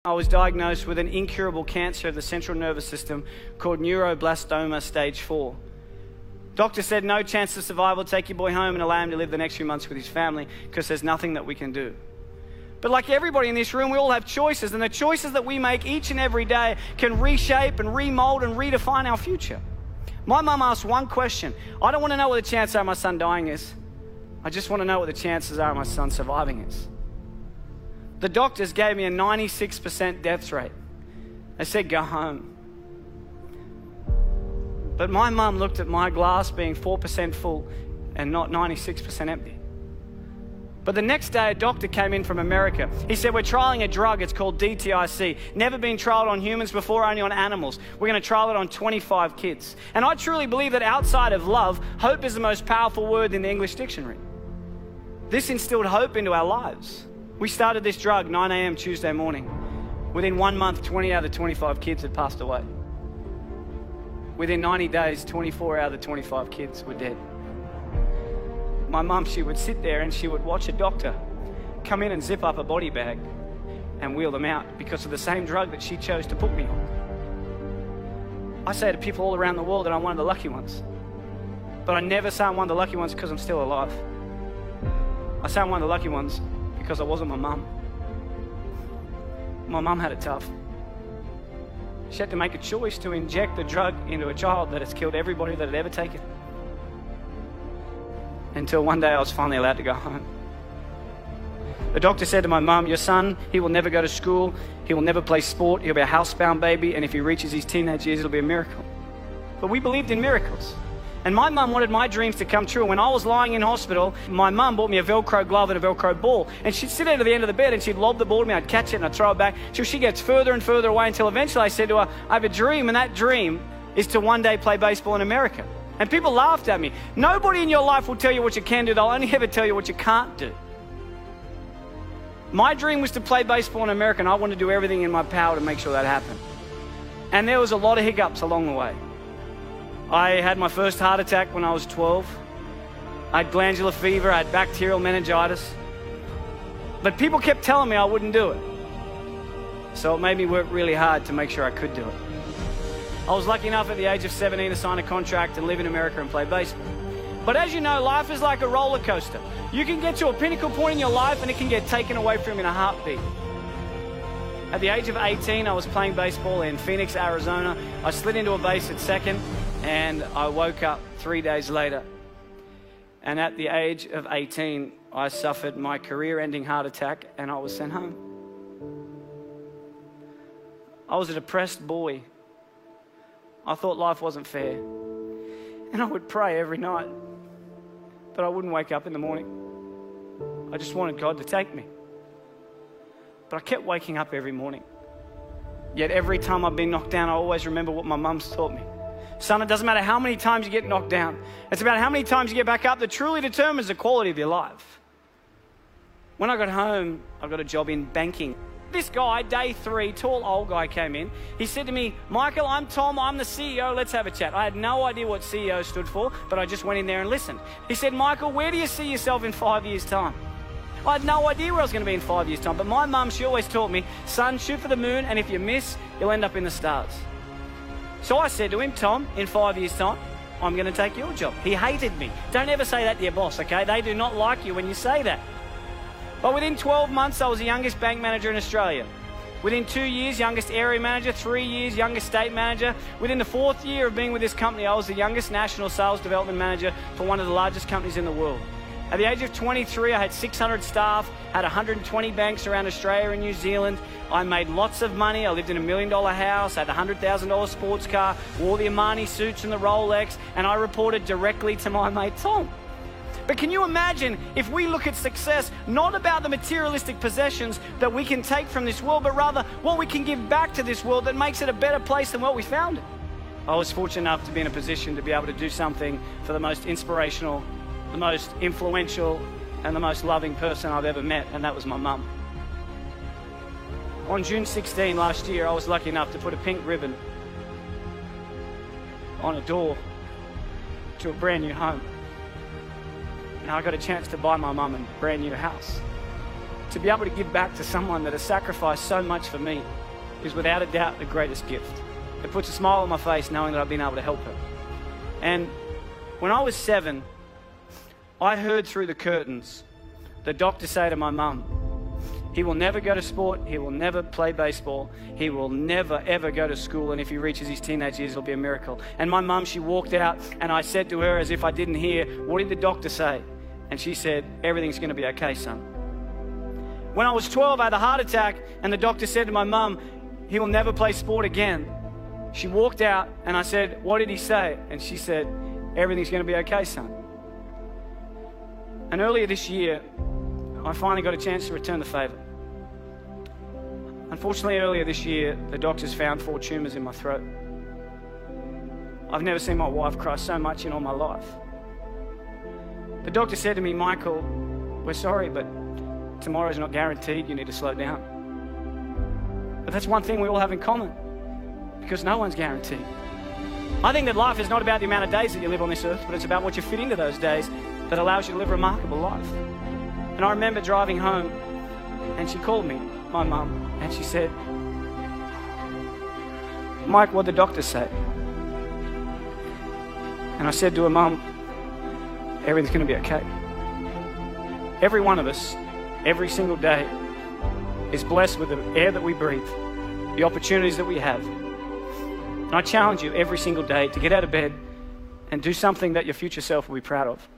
I was diagnosed with an incurable cancer of the central nervous system called neuroblastoma stage 4. Doctor said no chance of survival, take your boy home and allow him to live the next few months with his family because there's nothing that we can do. But like everybody in this room, we all have choices, and the choices that we make each and every day can reshape and remold and redefine our future. My mum asked one question. I don't want to know what the chances are of my son dying is. I just want to know what the chances are of my son surviving is. The doctors gave me a 96% death rate. They said, go home. But my mum looked at my glass being 4% full and not 96% empty. But the next day, a doctor came in from America. He said, we're trialing a drug. It's called DTIC. Never been trialed on humans before, only on animals. We're going to trial it on 25 kids. And I truly believe that outside of love, hope is the most powerful word in the English dictionary. This instilled hope into our lives. We started this drug 9 a.m. Tuesday morning. Within 1 month, 20 out of the 25 kids had passed away. Within 90 days, 24 out of the 25 kids were dead. My mum, she would sit there and she would watch a doctor come in and zip up a body bag and wheel them out because of the same drug that she chose to put me on. I say to people all around the world that I'm one of the lucky ones. But I never say I'm one of the lucky ones because I'm still alive. I say I'm one of the lucky ones because I wasn't my mum. My mum had it tough. She had to make a choice to inject the drug into a child that has killed everybody that had ever taken. Until one day I was finally allowed to go home. The doctor said to my mum, your son, he will never go to school, he will never play sport, he'll be a housebound baby, and if he reaches his teenage years, it'll be a miracle. But we believed in miracles. And my mum wanted my dreams to come true. When I was lying in hospital, my mum bought me a Velcro glove and a Velcro ball. And she'd sit at the end of the bed and she'd lob the ball to me. I'd catch it and I'd throw it back till she gets further and further away until eventually I said to her, I have a dream, and that dream is to one day play baseball in America. And people laughed at me. Nobody in your life will tell you what you can do. They'll only ever tell you what you can't do. My dream was to play baseball in America, and I wanted to do everything in my power to make sure that happened. And there was a lot of hiccups along the way. I had my first heart attack when I was 12. I had glandular fever, I had bacterial meningitis. But people kept telling me I wouldn't do it. So it made me work really hard to make sure I could do it. I was lucky enough at the age of 17 to sign a contract and live in America and play baseball. But as you know, life is like a roller coaster. You can get to a pinnacle point in your life and it can get taken away from you in a heartbeat. At the age of 18, I was playing baseball in Phoenix, Arizona. I slid into a base at second and I woke up 3 days later. And at the age of 18, I suffered my career-ending heart attack and I was sent home. I was a depressed boy. I thought life wasn't fair. And I would pray every night, but I wouldn't wake up in the morning. I just wanted God to take me. But I kept waking up every morning. Yet every time I've been knocked down, I always remember what my mum's taught me. Son, it doesn't matter how many times you get knocked down. It's about how many times you get back up that truly determines the quality of your life. When I got home, I got a job in banking. This guy, day 3, tall old guy came in. He said to me, Michael, I'm Tom, I'm the CEO, let's have a chat. I had no idea what CEO stood for, but I just went in there and listened. He said, Michael, where do you see yourself in 5 years' time? I had no idea where I was going to be in 5 years' time, but my mum, she always taught me, son, shoot for the moon, and if you miss, you'll end up in the stars. So I said to him, Tom, in 5 years' time, I'm going to take your job. He hated me. Don't ever say that to your boss, okay? They do not like you when you say that. But within 12 months, I was the youngest bank manager in Australia. Within 2 years, youngest area manager. 3 years, youngest state manager. Within the 4th year of being with this company, I was the youngest national sales development manager for one of the largest companies in the world. At the age of 23, I had 600 staff, had 120 banks around Australia and New Zealand. I made lots of money. I lived in $1 million house, had a $100,000 sports car, wore the Armani suits and the Rolex, and I reported directly to my mate Tom. But can you imagine if we look at success not about the materialistic possessions that we can take from this world, but rather what we can give back to this world that makes it a better place than what we found it? I was fortunate enough to be in a position to be able to do something for the most inspirational, the most influential, and the most loving person I've ever met, and that was my mum. On June 16 last year, I was lucky enough to put a pink ribbon on a door to a brand new home. And I got a chance to buy my mum a brand new house. to be able to give back to someone that has sacrificed so much for me is without a doubt the greatest gift. It puts a smile on my face knowing that I've been able to help her. And when I was 7, I heard through the curtains the doctor say to my mum, he will never go to sport, he will never play baseball, he will never ever go to school, and if he reaches his teenage years, it'll be a miracle. And my mum, she walked out, and I said to her as if I didn't hear, what did the doctor say? And she said, everything's going to be okay, son. When I was 12, I had a heart attack, and the doctor said to my mum, he will never play sport again. She walked out, and I said, what did he say? And she said, everything's going to be okay, son. And earlier this year, I finally got a chance to return the favour. Unfortunately, earlier this year, the doctors found 4 tumours in my throat. I've never seen my wife cry so much in all my life. The doctor said to me, Michael, we're sorry, but tomorrow's not guaranteed. You need to slow down. But that's one thing we all have in common, because no one's guaranteed. I think that life is not about the amount of days that you live on this earth, but it's about what you fit into those days that allows you to live a remarkable life. And I remember driving home, and she called me, my mum, and she said, Mike, what'd the doctor say? And I said to her, Mum, everything's going to be okay. Every one of us, every single day, is blessed with the air that we breathe, the opportunities that we have. And I challenge you every single day to get out of bed and do something that your future self will be proud of.